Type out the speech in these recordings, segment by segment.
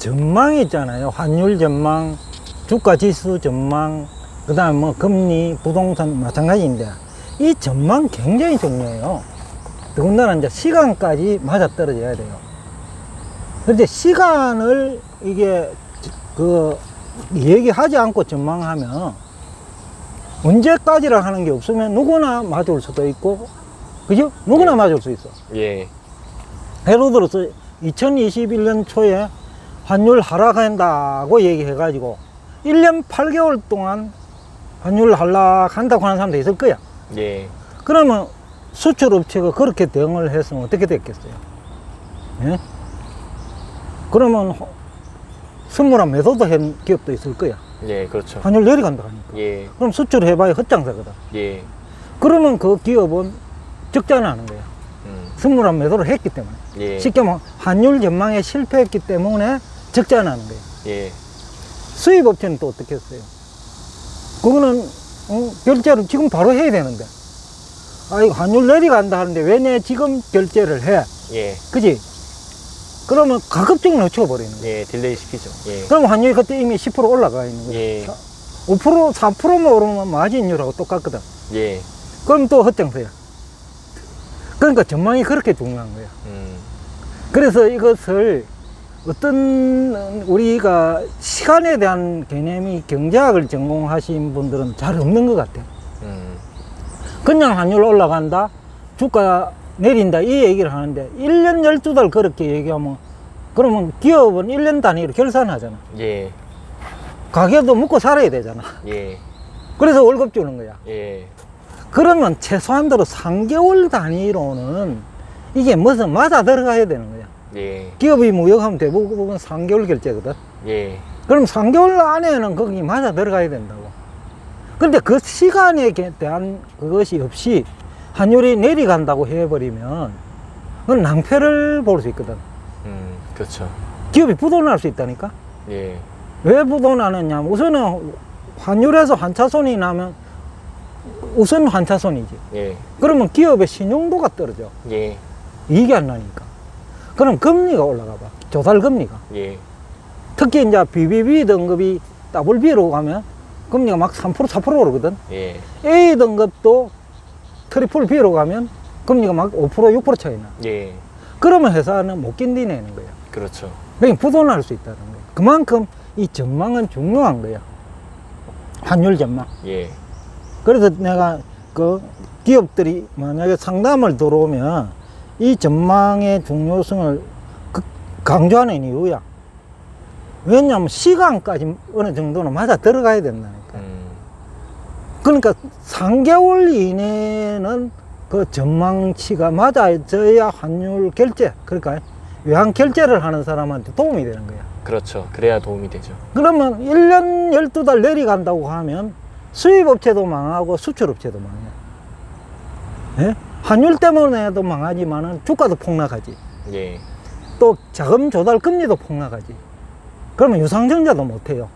전망이 있잖아요. 환율 전망, 주가 지수 전망, 그 다음에 뭐 금리, 부동산 마찬가지인데, 이 전망 굉장히 중요해요. 더군다나 이제 시간까지 맞아떨어져야 돼요. 그런데 시간을 이게 얘기하지 않고 전망하면 언제까지라 하는 게 없으면 누구나 맞을 수도 있고, 그죠? 누구나 맞을 수 있어. 예. 예를 들어서 2021년 초에 환율 하락한다고 얘기해가지고 1년 8개월 동안 환율 하락한다고 하는 사람도 있을 거야. 예. 그러면 수출업체가 그렇게 대응을 했으면 어떻게 됐겠어요? 예? 그러면 선물한 매도도 한 기업도 있을 거야. 예, 그렇죠. 환율 내려간다 하니까. 예. 그럼 수출해봐야 헛장사거든. 예. 그러면 그 기업은 적자나는 거야. 선물한 매도를 했기 때문에. 예. 쉽게 말하면 환율 전망에 실패했기 때문에 적자나는 거예요. 예. 수입업체는 또 어떻게 했어요? 그거는 결제를 지금 바로 해야 되는데, 이거 환율 내려간다 하는데 왜 내 지금 결제를 해? 예. 그지? 그러면 가급적 늦춰버리는 거예요. 예, 딜레이 시키죠. 예. 그럼 환율이 그때 이미 10% 올라가 있는 거예요. 예. 5%, 4%만 오르면 마진율하고 똑같거든. 예. 그럼 또 헛장서야. 그러니까 전망이 그렇게 중요한 거예요. 그래서 이것을 어떤 우리가 시간에 대한 개념이 경제학을 전공하신 분들은 잘 없는 것 같아요. 그냥 환율 올라간다, 주가 내린다 이 얘기를 하는데 1년 12달 그렇게 얘기하면 그러면 기업은 1년 단위로 결산하잖아. 예. 가게도 먹고 살아야 되잖아. 예. 그래서 월급 주는 거야. 예. 그러면 최소한도로 3개월 단위로는 이게 무슨 맞아 들어가야 되는 거야. 예. 기업이 무역하면 대부분 3개월 결제거든. 예. 그럼 3개월 안에는 거기 맞아 들어가야 된다고. 근데 그 시간에 대한 그것이 없이 환율이 내려간다고 해버리면 그건 낭패를 볼 수 있거든. 그렇죠. 기업이 부도날 수 있다니까. 예. 왜 부도나느냐? 우선은 환율에서 환차손이 나면 우선 환차손이지. 예. 그러면 기업의 신용도가 떨어져. 예. 이익이 안 나니까. 그럼 금리가 올라가 봐. 조달 금리가. 예. 특히 이제 BBB 등급이 WB로 가면 금리가 막 3%, 4% 오르거든. 예. A 등급도 트리플 B로 가면 금리가 막 5%, 6% 차이 나. 예. 그러면 회사는 못 견디내는 거야. 그렇죠. 그러니까 부도날 수 있다는 거야. 그만큼 이 전망은 중요한 거야. 환율 전망. 예. 그래서 내가 그 기업들이 만약에 상담을 들어오면 이 전망의 중요성을 강조하는 이유야. 왜냐하면 시간까지 어느 정도는 맞아 들어가야 된다니까. 그러니까 3개월 이내는 그 전망치가 맞아져야 환율 결제, 그러니까 외환 결제를 하는 사람한테 도움이 되는 거야. 그렇죠. 그래야 도움이 되죠. 그러면 1년 12달 내려간다고 하면 수입업체도 망하고 수출업체도 망해. 예? 환율 때문에도 망하지만은 주가도 폭락하지. 예. 또 자금 조달 금리도 폭락하지. 그러면 유상증자도 못해요.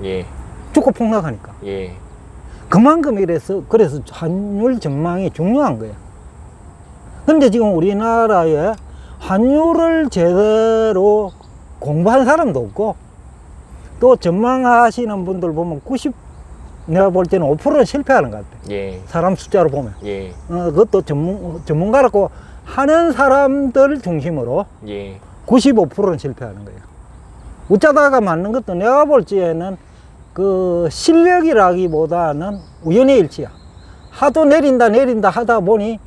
예. 주가 폭락하니까. 예. 그만큼 그래서 환율 전망이 중요한 거예요. 근데 지금 우리나라에 환율을 제대로 공부한 사람도 없고, 또 전망하시는 분들 보면 내가 볼 때는 5%는 실패하는 것 같아. 예. 사람 숫자로 보면. 예. 그것도 전문가라고 하는 사람들 중심으로 예. 95%는 실패하는 거예요. 웃자다가 맞는 것도 내가 볼 적에는 그 실력이라기보다는 우연의 일치야. 하도 내린다 하다 보니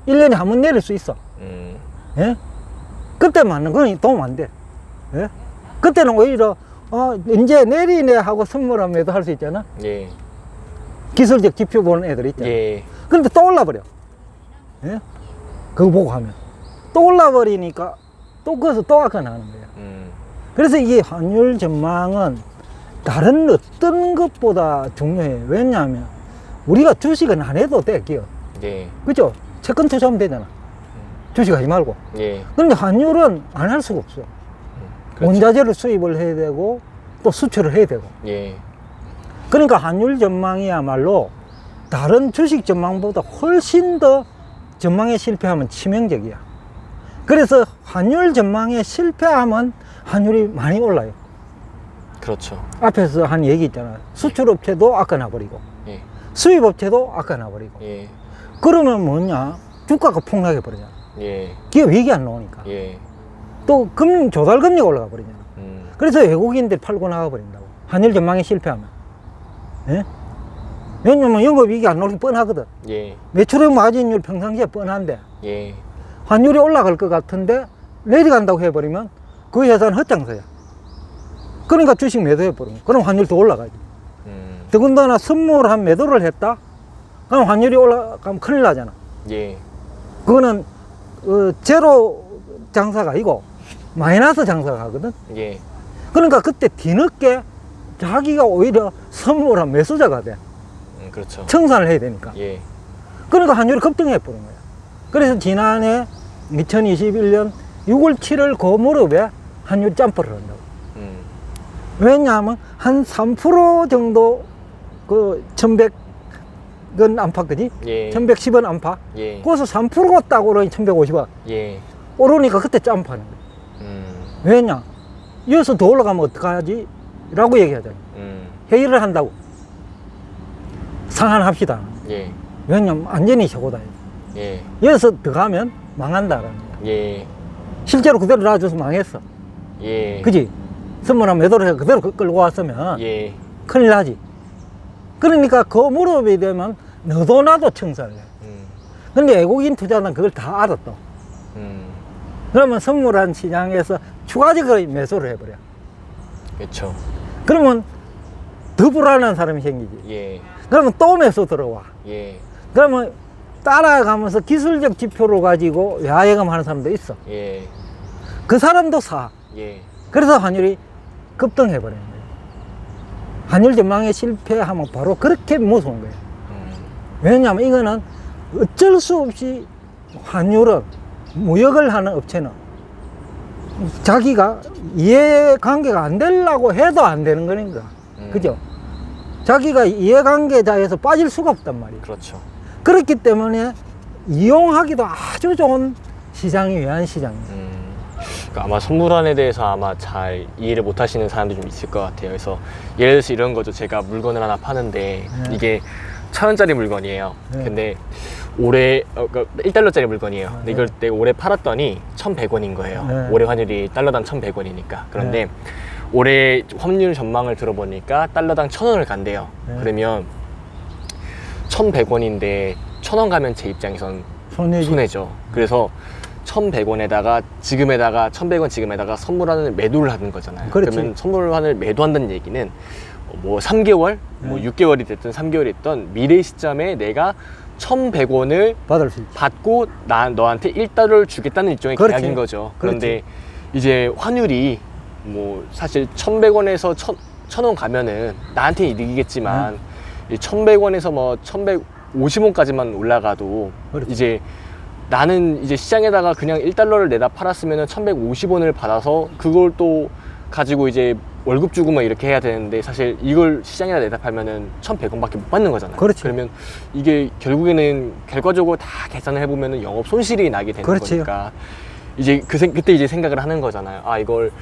1년에 한 번 내릴 수 있어. 예? 그때 맞는 건 도움 안 돼. 예? 그때는 오히려 이제 내리네 하고 선물한 매도 할 수 있잖아. 예. 기술적 지표 보는 애들 있잖아. 예. 그런데 또 올라버려. 예? 그거 보고 하면 또 올라버리니까 또 거기서 또 악화나는 거야. 그래서 이게 환율 전망은 다른 어떤 것보다 중요해. 왜냐하면 우리가 주식은 안 해도 돼, 기업. 예. 그죠? 채권 투자하면 되잖아. 주식 하지 말고. 예. 근데 환율은 안 할 수가 없어. 그렇죠. 원자재를 수입을 해야 되고 또 수출을 해야 되고. 예. 그러니까 환율 전망이야말로 다른 주식 전망보다 훨씬 더 전망에 실패하면 치명적이야. 그래서 환율 전망에 실패하면 환율이 많이 올라요. 그렇죠. 앞에서 한 얘기 있잖아요. 수출업체도 아까 나버리고 예. 수입업체도 아까 나버리고. 예. 그러면 뭐냐? 주가가 폭락해 버리잖아. 예. 기업 이익이 안 나오니까. 예. 또 조달 금리가 올라가 버리잖아. 음. 그래서 외국인들 팔고 나가 버린다고. 환율 전망에 실패하면. 예? 왜냐면 영업이익이 안 나오기 뻔하거든. 예. 매출의 마진율 평상시에 뻔한데 예. 환율이 올라갈 것 같은데 내려간다고 해버리면 그 회사는 헛장사야. 그러니까 주식 매도해버리면 그럼 환율 더 올라가지. 더군다나 선물한 매도를 했다? 그럼 환율이 올라가면 큰일 나잖아. 예. 그거는 제로 장사가 아니고 마이너스 장사가 하거든. 예. 그러니까 그때 뒤늦게 자기가 오히려 선물한 매수자가 돼. 그렇죠. 청산을 해야 되니까. 예. 그러니까 환율이 급등해 버린 거야. 그래서 지난해 2021년 6월 7일 그 무렵에 환율 점프를 한다고. 왜냐하면 한 3% 정도 그 1100원 안팎, 그지? 예. 1110원 안팎. 예. 거기서 3%가 딱 오르니 1150원. 예. 오르니까 그때 점프하는 거야. 왜냐? 이어서 더 올라가면 어떡하지? 라고 얘기하잖아요. 회의를 한다고. 상한합시다. 예. 왜냐면 완전히 최고다. 예. 이어서 더 가면 망한다라는 거야. 예. 실제로 그대로 놔줘서 망했어. 예. 그지? 선물한 매도를 해서 그대로 끌고 왔으면 예. 큰일 나지. 그러니까 그 무렵이 되면 너도 나도 청산을 해. 근데 외국인 투자는 그걸 다 알았다. 그러면 선물한 시장에서 추가적으로 매수를 해버려. 그렇죠. 그러면 더 불안한 사람이 생기지. 예. 그러면 또 매수 들어와. 예. 그러면 따라가면서 기술적 지표를 가지고 야예금하는 사람도 있어. 예. 그 사람도 사. 예. 그래서 환율이 급등해버리는 거예요. 환율 전망에 실패하면 바로 그렇게 무서운 거예요. 왜냐하면 이거는 어쩔 수 없이 환율은 무역을 하는 업체는 자기가 이해관계가 안 되려고 해도 안 되는 거니까. 그죠? 자기가 이해관계자에서 빠질 수가 없단 말이에요. 그렇죠. 그렇기 때문에 이용하기도 아주 좋은 시장이 외환시장이에요. 아마 선물안에 대해서 아마 잘 이해를 못 하시는 사람들이 좀 있을 것 같아요. 그래서 예를 들어서 이런 거죠. 제가 물건을 하나 파는데 이게 1,000원짜리 물건이에요. 네. 근데 올해 1달러짜리 물건이에요. 근데 이걸 내가 올해 팔았더니 1,100원인 거예요. 네. 올해 환율이 달러당 1,100원이니까. 그런데 올해 환율 전망을 들어보니까 달러당 1,000원을 간대요. 네. 그러면 1,100원인데 1,000원 가면 제 입장에선 손해죠. 그래서 1,100원에다가 지금에다가 1,100원 지금에다가 선물환을 매도를 하는 거잖아요. 그렇지. 그러면 선물환을 매도한다는 얘기는 뭐 3개월, 뭐 6개월이 됐든 3개월이 됐든 미래 시점에 내가 1,100원을 받을 수 있지. 받고 너한테 1달러를 주겠다는 일종의 그렇지. 계약인 거죠. 그런데 이제 환율이 뭐 사실 1,100원에서 1,000원 가면은 나한테 이득이겠지만 1,100원에서 뭐 1,150원까지만 올라가도 그렇지. 이제 나는 이제 시장에다가 그냥 1달러를 내다 팔았으면은 1,150원을 받아서 그걸 또 가지고 이제 월급 주고 막 이렇게 해야 되는데 사실 이걸 시장에다 내다 팔면은 1,100원밖에 못 받는 거잖아요. 그렇지. 그러면 이게 결국에는 결과적으로 다 계산을 해보면은 영업 손실이 나게 되는 그렇지요. 거니까 이제 그때 이제 생각을 하는 거잖아요. 아, 이걸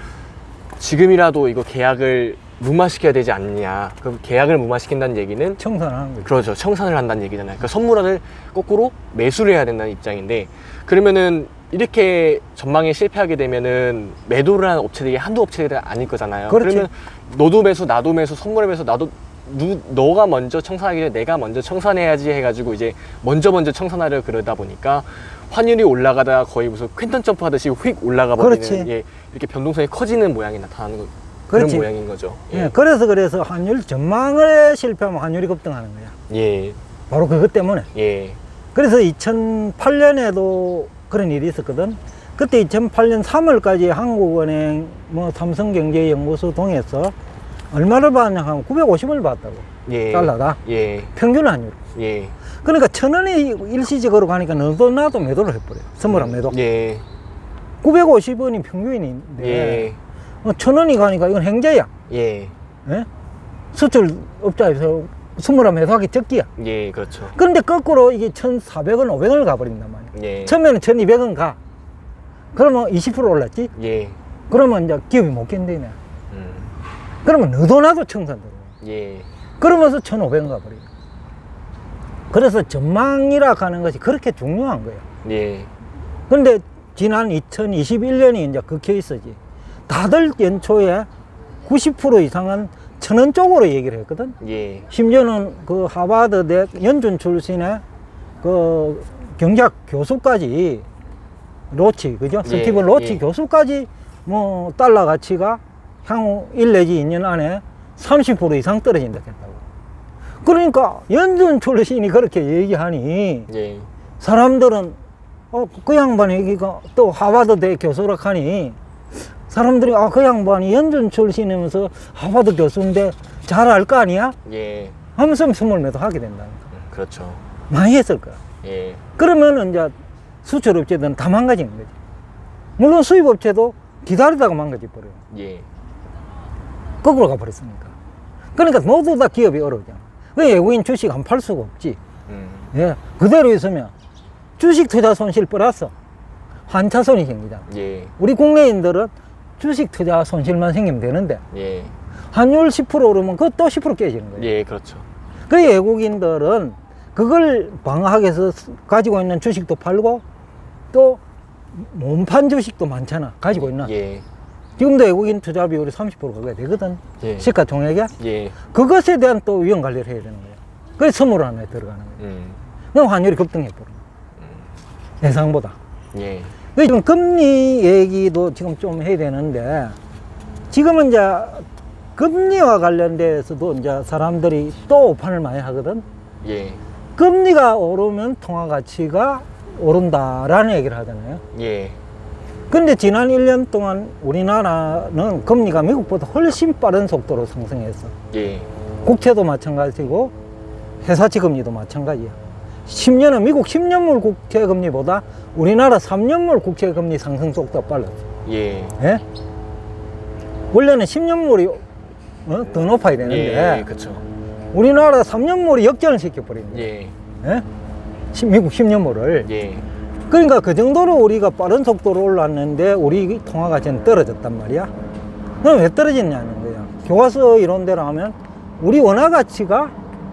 지금이라도 이거 계약을 무마시켜야 되지 않느냐. 그럼 계약을 무마시킨다는 얘기는 청산하는 거죠. 그렇죠. 청산을 한다는 얘기잖아요. 그러니까 선물환을 거꾸로 매수를 해야 된다는 입장인데 그러면은 이렇게 전망에 실패하게 되면은 매도를 하는 업체들이 한두 업체들이 아닐 거잖아요. 그렇지. 그러면 너도 매수, 나도 매수, 선물을 매수, 나도 너가 먼저 청산하기 전에 내가 먼저 청산해야지 해가지고 이제 먼저 청산하려 그러다 보니까 환율이 올라가다가 거의 무슨 퀸턴 점프 하듯이 휙 올라가 버리는 그렇지. 예, 이렇게 변동성이 커지는 모양이 나타나는 거, 그런 그렇지. 모양인 거죠. 예, 그래서 환율 전망을 실패하면 환율이 급등하는 거야. 예, 바로 그것 때문에. 예, 그래서 2008년에도 그런 일이 있었거든. 그때 2008년 3월까지 한국은행, 뭐 삼성경제연구소 통해서 얼마를 받냐 하면 950원을 받았다고. 예, 달러다. 예, 평균 환율. 예, 그러니까 1,000원이 일시적으로 가니까 너도 나도 매도를 해버려. 선물한 매도. 예, 950원이 평균인데 예, 1,000원이 가니까 이건 행제야. 예, 예? 수출업자에서 선물한 매도하기 적기야. 예, 그렇죠. 그런데 거꾸로 이게 1,400원, 500원을 가버린단 말이야. 예, 처음에는 1,200원 가. 그러면 20% 올랐지? 예, 그러면 이제 기업이 못 견디네. 그러면 너도 나도 청산 들어오고. 예. 그러면서 1,500원 가버려요. 그래서 전망이라 하는 것이 그렇게 중요한 거예요. 예. 근데 지난 2021년이 이제 그 케이스지. 다들 연초에 90% 이상은 1,000원 쪽으로 얘기를 했거든. 예. 심지어는 그 하버드대 연준 출신의 그 경제학 교수까지 로치, 그죠? 예, 스티븐 로치 예. 교수까지 뭐 달러 가치가 향후 1 내지 2년 안에 30% 이상 떨어진다 했다고. 그러니까 연준 출신이 그렇게 얘기하니 예. 사람들은 그 양반 얘기가 또 하버드대 교수라 하니 사람들이 그 양반이 연준 출신이면서 하버드 교수인데 잘 알 거 아니야? 예. 하면서 스물매도 하게 된다니까. 그렇죠. 많이 했을 거야. 예. 그러면은 이제 수출업체들은 다 망가지는 거지. 물론 수입업체도 기다리다가 망가져 버려요. 예. 거꾸로 가버렸으니까. 그러니까 모두 다 기업이 어려우잖아. 왜 외국인 주식 안 팔 수가 없지? 예. 그대로 있으면 주식 투자 손실 플러스 환차손이 생기잖아. 예. 우리 국내인들은 주식 투자 손실만 생기면 되는데 예. 환율 10% 오르면 그것도 10% 깨지는 거예요. 예, 그렇죠. 그 외국인들은 그걸 방어하기 위해서 가지고 있는 주식도 팔고 또 몸판 주식도 많잖아. 가지고 있는. 예. 지금도 외국인 투자 비율이 30% 가까이 되거든. 예. 시가총액에. 예. 그것에 대한 또 위험 관리를 해야 되는 거예요. 그래서 선물 안에 들어가는 거예요. 그럼 환율이 급등해 버려. 예상보다. 예. 지금 금리 얘기도 지금 좀 해야 되는데 지금은 이제 금리와 관련돼서도 이제 사람들이 또 오판을 많이 하거든. 예. 금리가 오르면 통화 가치가 오른다라는 얘기를 하잖아요. 예. 근데 지난 1년 동안 우리나라는 금리가 미국보다 훨씬 빠른 속도로 상승했어. 예. 국채도 마찬가지고 회사채 금리도 마찬가지야. 10년은 미국 10년물 국채 금리보다 우리나라 3년물 국채 금리 상승 속도가 빨랐어. 예. 예? 원래는 10년물이 더 높아야 되는데 예, 그렇죠. 우리나라 3년물이 역전을 시켜버린 거예요. 예. 예? 미국 10년물을. 예. 그러니까 그 정도로 우리가 빠른 속도로 올랐는데 우리 통화 가치는 떨어졌단 말이야. 그럼 왜 떨어졌냐는 거야. 교과서 이런 대로 하면 우리 원화 가치가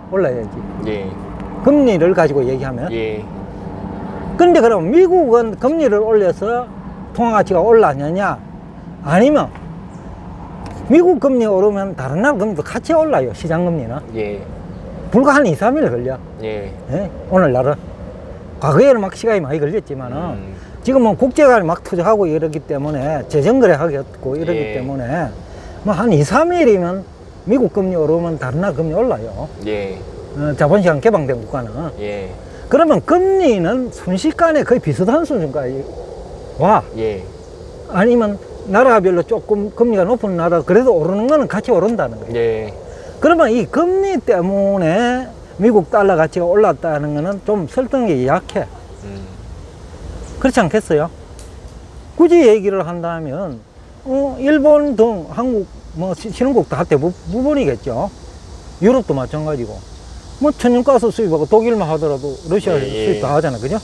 올라야지. 예. 금리를 가지고 얘기하면. 예. 근데 그럼 미국은 금리를 올려서 통화 가치가 올랐느냐? 아니면 미국 금리 오르면 다른 나라 금리도 같이 올라요. 시장 금리는. 예. 불과 한 2, 3일 걸려. 예. 예? 오늘날은. 과거에는 막 시간이 많이 걸렸지만은 지금은 국제간에 막 투자하고 이러기 때문에 재정거래 하겠고 이러기 예. 때문에 뭐 한 2, 3일이면 미국 금리 오르면 다른 나라 금리 올라요. 예. 자본시장 개방된 국가는. 예. 그러면 금리는 순식간에 거의 비슷한 수준까지 와. 예. 아니면 나라별로 조금 금리가 높은 나라 그래도 오르는 거는 같이 오른다는 거예요. 예. 그러면 이 금리 때문에 미국 달러 가치가 올랐다는 거는 좀 설득력이 약해. 그렇지 않겠어요? 굳이 얘기를 한다면 일본 등 한국 뭐 신흥국 다 대부분이겠죠. 유럽도 마찬가지고 뭐 천연가스 수입하고 독일만 하더라도 러시아 예, 예. 수입 다 하잖아, 그죠?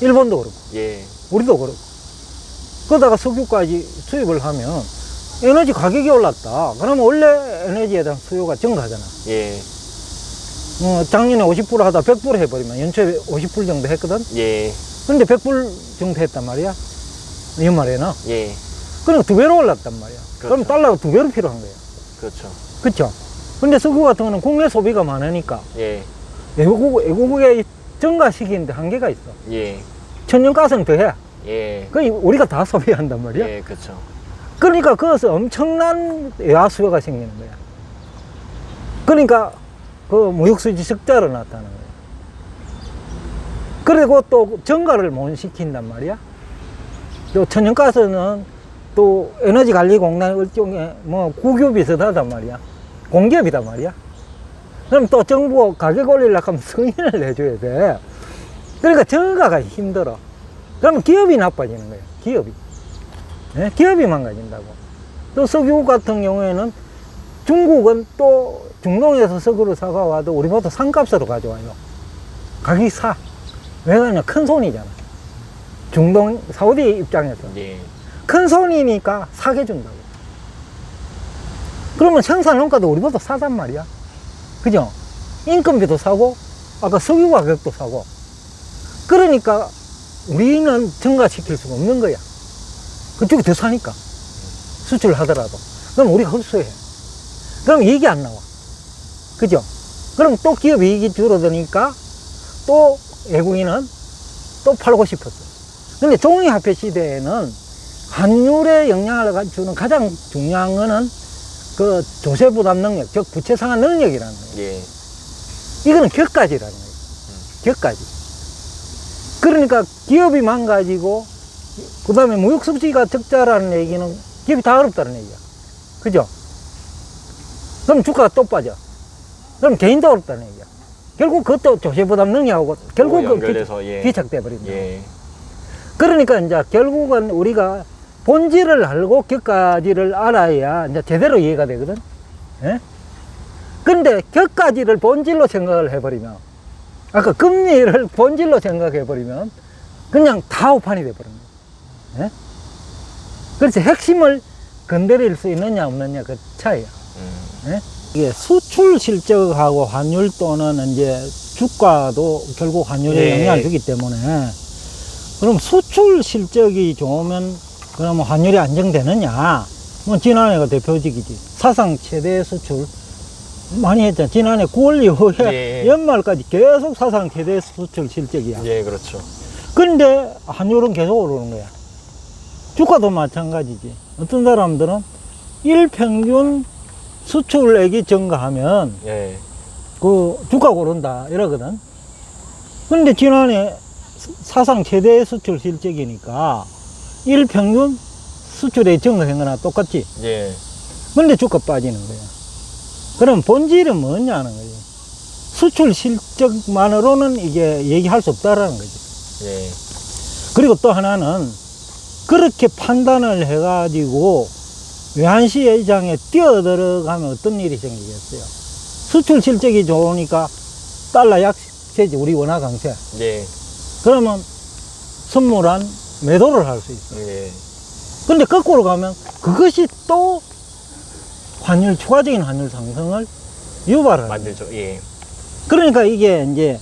일본도 그렇고 예. 우리도 그렇고 그러다가 석유까지 수입을 하면 에너지 가격이 올랐다. 그러면 원래 에너지에 대한 수요가 증가하잖아. 예. 작년에 50% 하다 100% 해버리면 연초에 50% 정도 했거든. 예. 근데 100% 정도 했단 말이야. 연말에는. 예. 그러니까 2배로 올랐단 말이야. 그렇죠. 그럼 달러가 2배로 필요한 거야. 그렇죠. 그쵸? 근데 석유 같은 거는 국내 소비가 많으니까 예. 외국에 증가시키는데 한계가 있어. 예. 천연가스는 더 해. 예. 그 우리가 다 소비한단 말이야. 예, 그렇죠. 그러니까 그것은 엄청난 외화 수요가 생기는 거야. 그러니까 그 무역수지 적자로 나타나는 거야. 그리고 또 정가를 못 시킨단 말이야. 또 천연가스는 또 에너지관리공단 일종의 뭐 국유 비슷하단 말이야. 공기업이단 말이야. 그럼 또 정부가 가격 올리려고 하면 승인을 내줘야 돼. 그러니까 정가가 힘들어. 그러면 기업이 나빠지는 거예요. 기업이. 네? 기업이 망가진다고. 또 석유 같은 경우에는 중국은 또 중동에서 석유를 사가와도 우리보다 싼값으로 가져와요. 가격이 싸. 왜 그러냐? 큰 손이잖아. 중동, 사우디 입장에서. 예. 큰 손이니까 사게 준다고. 그러면 생산원가도 우리보다 싸단 말이야. 그죠? 인건비도 싸고, 아까 석유 가격도 싸고. 그러니까 우리는 증가시킬 수가 없는 거야. 그쪽이 더 사니까. 수출을 하더라도. 그럼 우리가 흡수해. 그럼 이익이 안 나와. 그죠? 그럼 또 기업 이익이 줄어드니까 또 외국인은 또 팔고 싶었어. 근데 종이화폐 시대에는 환율에 영향을 주는 가장 중요한 거는 그 조세 부담 능력, 즉 부채 상환 능력이라는 거예요. 예. 이거는 격가지라는 거예요. 격가지. 그러니까 기업이 망가지고 그 다음에 무역 수지가 적자라는 얘기는 기업이 다 어렵다는 얘기야. 그죠? 그럼 주가가 또 빠져. 그럼 개인도 어렵다는 얘기야. 결국 그것도 조세 부담 능력하고 결국 연결돼서 귀착돼 버린다. 예. 그러니까 이제 결국은 우리가 본질을 알고 격가지를 알아야 이제 제대로 이해가 되거든. 예? 근데 격가지를 본질로 생각을 해버리면, 아까 금리를 본질로 생각해버리면 그냥 다 오판이 돼버린 거야. 예? 그래서 핵심을 건드릴 수 있느냐 없느냐 그 차이야. 예? 이게 수출 실적하고 환율 또는 이제 주가도 결국 환율에 영향을 주기 때문에, 그럼 수출 실적이 좋으면 그러면 환율이 안정되느냐? 뭐 지난해가 대표적이지. 사상 최대 수출 많이 했잖아. 지난해 9월 이후에 연말까지 계속 사상 최대 수출 실적이야. 예, 그렇죠. 그런데 환율은 계속 오르는 거야. 주가도 마찬가지지. 어떤 사람들은 일평균 수출액이 증가하면 예. 그 주가가 오른다 이러거든. 그런데 지난해 사상 최대 수출 실적이니까 일평균 수출액 증가한 거나 똑같지. 예. 근데 주가 빠지는 거야. 그럼 본질은 뭐냐는 거지. 수출 실적만으로는 이게 얘기할 수 없다라는 거지. 예. 그리고 또 하나는 그렇게 판단을 해가지고 외환시장에 뛰어들어가면 어떤 일이 생기겠어요? 수출 실적이 좋으니까 달러 약세지, 우리 원화 강세. 예. 그러면 선물한 매도를 할 수 있어. 예. 근데 거꾸로 가면 그것이 또 환율, 추가적인 환율 상승을 유발을 만들죠. 예. 그러니까 이게 이제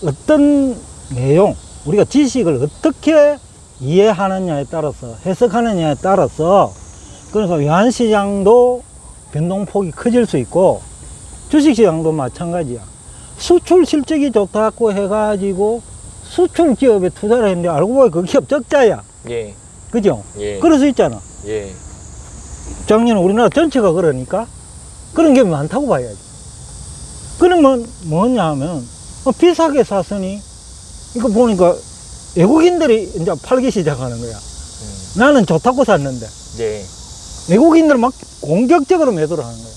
어떤 내용, 우리가 지식을 어떻게 이해하느냐에 따라서, 해석하느냐에 따라서, 그러니까 외환시장도 변동폭이 커질 수 있고, 주식시장도 마찬가지야. 수출 실적이 좋다고 해가지고, 수출 기업에 투자를 했는데, 알고 보니 그 기업 적자야. 예. 그죠? 예. 그럴 수 있잖아. 예. 작년 우리나라 전체가 그러니까, 그런 기업이 많다고 봐야지. 그러면 뭐냐 하면, 비싸게 샀으니, 이거 보니까 외국인들이 이제 팔기 시작하는 거야. 나는 좋다고 샀는데. 예. 외국인들 막 공격적으로 매도를 하는 거야.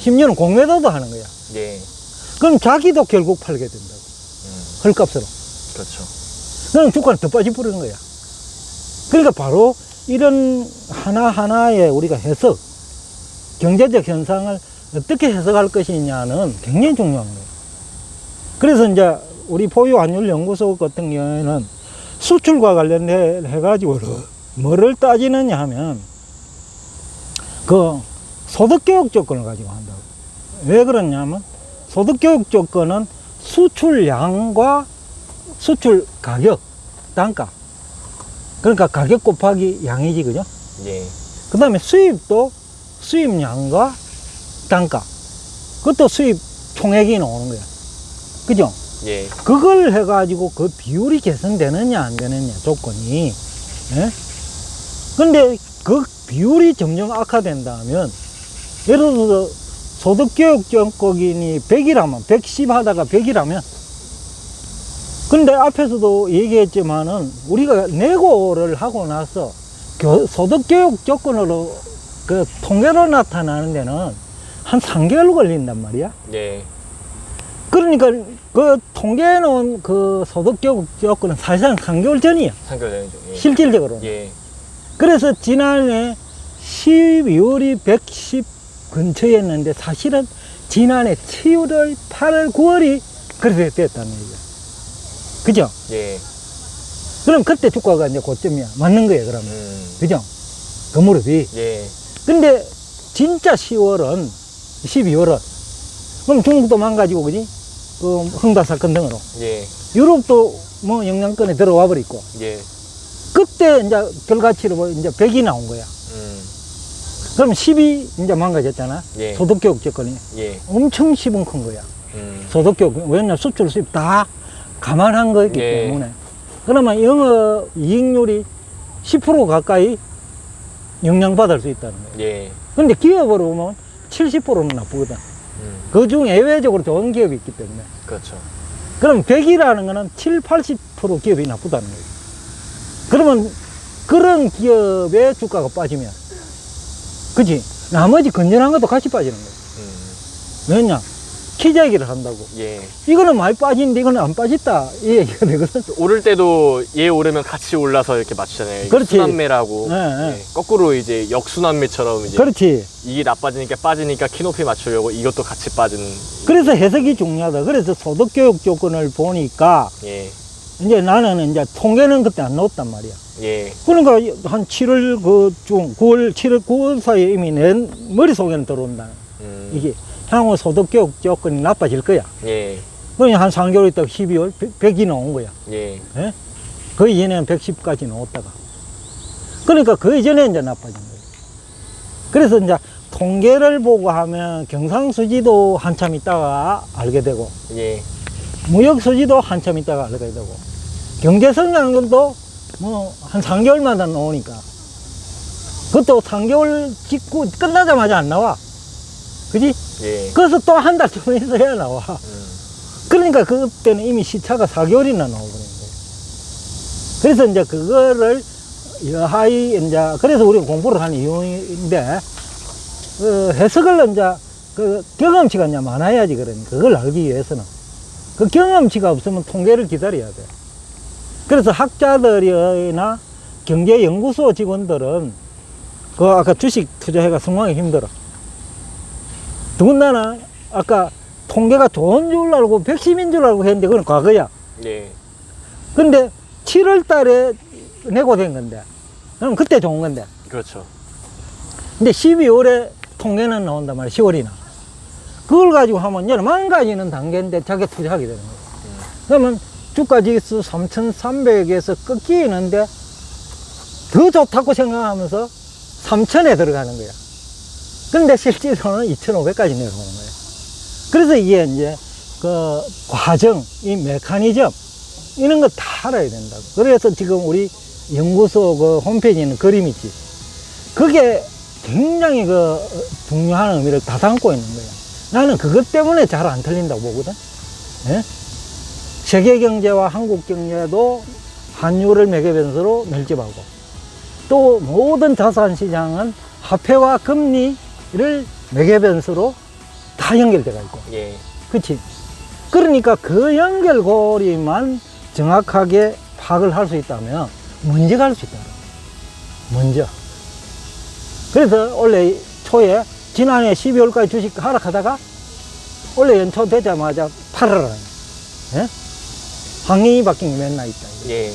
심지어는 공매도도 하는 거야. 예. 그럼 자기도 결국 팔게 된다고. 헐값으로. 그렇죠. 그럼 주가는 더 빠져버리는 거야. 그러니까 바로 이런 하나하나의 우리가 해석, 경제적 현상을 어떻게 해석할 것이냐는 굉장히 중요한 거예요. 그래서 이제 우리 포유환율연구소 같은 경우에는 수출과 관련해가지고 뭐를 따지느냐 하면 그 소득교육 조건을 가지고 한다고. 왜 그러냐면 소득교육 조건은 수출량과 수출 가격, 단가. 그러니까 가격 곱하기 양이지, 그죠? 예. 그 다음에 수입도 수입량과 단가. 그것도 수입 총액이 나오는 거야. 그죠? 예. 그걸 해가지고 그 비율이 개선되느냐 안 되느냐 조건이. 예? 근데 그 비율이 점점 악화된다면, 예를 들어서 소득교육 조건이 100이라면 110 하다가 100이라면, 근데 앞에서도 얘기했지만은 우리가 내고를 하고 나서 소득교육 조건으로 그 통계로 나타나는 데는 한 3개월 걸린단 말이야. 예. 그러니까 그 통계는 그 소득교육 조건은 사실상 3개월 전이야. 3개월 전이죠. 예. 실질적으로. 예. 그래서 지난해 12월이 110 근처였는데 사실은 지난해 7월, 8월, 9월이 그렇게 됐다는 얘기야. 그죠? 예. 그럼 그때 주가가 이제 고점이야. 맞는 거예요, 그러면. 그죠? 건물업이. 예. 근데 진짜 10월은 12월은 그럼 중국도 망가지고 그지? 그 흥다 사건 등으로 예. 유럽도 뭐 영향권에 들어와 버리고 예. 그때 이제 결과치로 뭐 이제 100이 나온 거야. 그럼 10이 이제 망가졌잖아. 예. 소득교육 조건이 예. 엄청 시분 큰 거야. 소득교육 왜냐 수출 수입 다 감안한 거였기 예. 때문에 그러면 영업 이익률이 10% 가까이 영향받을 수 있다는 거예요. 예. 근데 기업으로 보면 70%는 나쁘거든. 그 중 예외적으로 좋은 기업이 있기 때문에. 그렇죠. 그럼 100이라는 거는 7, 80% 기업이 나쁘다는 거예요. 그러면 그런 기업의 주가가 빠지면, 그치? 나머지 건전한 것도 같이 빠지는 거예요. 왜냐? 키재기를 한다고. 예. 이거는 많이 빠지는데 이거는 안 빠졌다. 이 얘기가 되거든. 오를 때도 얘 오르면 같이 올라서 이렇게 맞추잖아요. 그렇지. 순환매라고. 네, 네. 예. 거꾸로 이제 역순환매처럼 이제 그렇지. 이게 나빠지니까 빠지니까 키높이 맞추려고 이것도 같이 빠지는. 그래서 해석이 중요하다. 그래서 소득교육 조건을 보니까 예. 이제 나는 이제 통계는 그때 안 나왔단 말이야. 예. 그러니까 한 7월 중 9월, 7월, 9월 사이에 이미 내 머릿속에는 들어온다. 이게 향후 소득교육 조건이 나빠질 거야. 예. 그러니 한 3개월 있다가 12월 100이 나온 거야. 예. 예? 그 이전에는 110까지 나왔다가. 그러니까 그 이전에 이제 나빠진 거예요. 그래서 이제 통계를 보고 하면 경상수지도 한참 있다가 알게 되고, 예. 무역수지도 한참 있다가 알게 되고, 경제성장률도 뭐 한 3개월마다 나오니까, 그것도 3개월 직후 끝나자마자 안 나와. 그지? 예. 그래서 또 한 달 좀 있어야 나와. 그러니까 그때는 이미 시차가 4개월이나 나오거든 거예요. 그래서 이제 그거를 여하이 이제 그래서 우리가 공부를 하는 이유인데 해석을 이제 그 경험치가 이제 많아야지 그러니까 그걸 알기 위해서는 그 경험치가 없으면 통계를 기다려야 돼. 그래서 학자들이나 경제연구소 직원들은 그 아까 주식 투자해가 성공하기 힘들어. 더군다나 아까 통계가 좋은 줄 알고 110인 줄 알고 했는데 그건 과거야. 예. 근데 7월 달에 내고된 건데 그럼 그때 좋은 건데 그렇죠. 근데 12월에 통계는 나온단 말이야. 10월이나 그걸 가지고 하면 이제 망가지는 단계인데 자기가 투자하게 되는 거야. 그러면 주가 지수 3,300에서 꺾이는데 더 좋다고 생각하면서 3,000에 들어가는 거야. 근데 실제로는 2,500까지 내려오는 거예요. 그래서 이게 이제 그 과정, 이 메커니즘 이런 거 다 알아야 된다고. 그래서 지금 우리 연구소 그 홈페이지에 있는 그림 있지. 그게 굉장히 그 중요한 의미를 다 담고 있는 거야. 나는 그것 때문에 잘 안 틀린다고 보거든. 예? 세계 경제와 한국 경제도 환율을 매개변수로 밀집하고 또 모든 자산 시장은 화폐와 금리를 매개변수로 다 연결되어 있고. 예. 그치? 그러니까 그 연결고리만 정확하게 파악을 할 수 있다면 문제가 할 수 있다. 문제. 그래서 원래 초에 지난해 12월까지 주식 하락하다가 원래 연초 되자마자 팔아라. 예? 환경이 바뀐 게 맨날 있다. 예.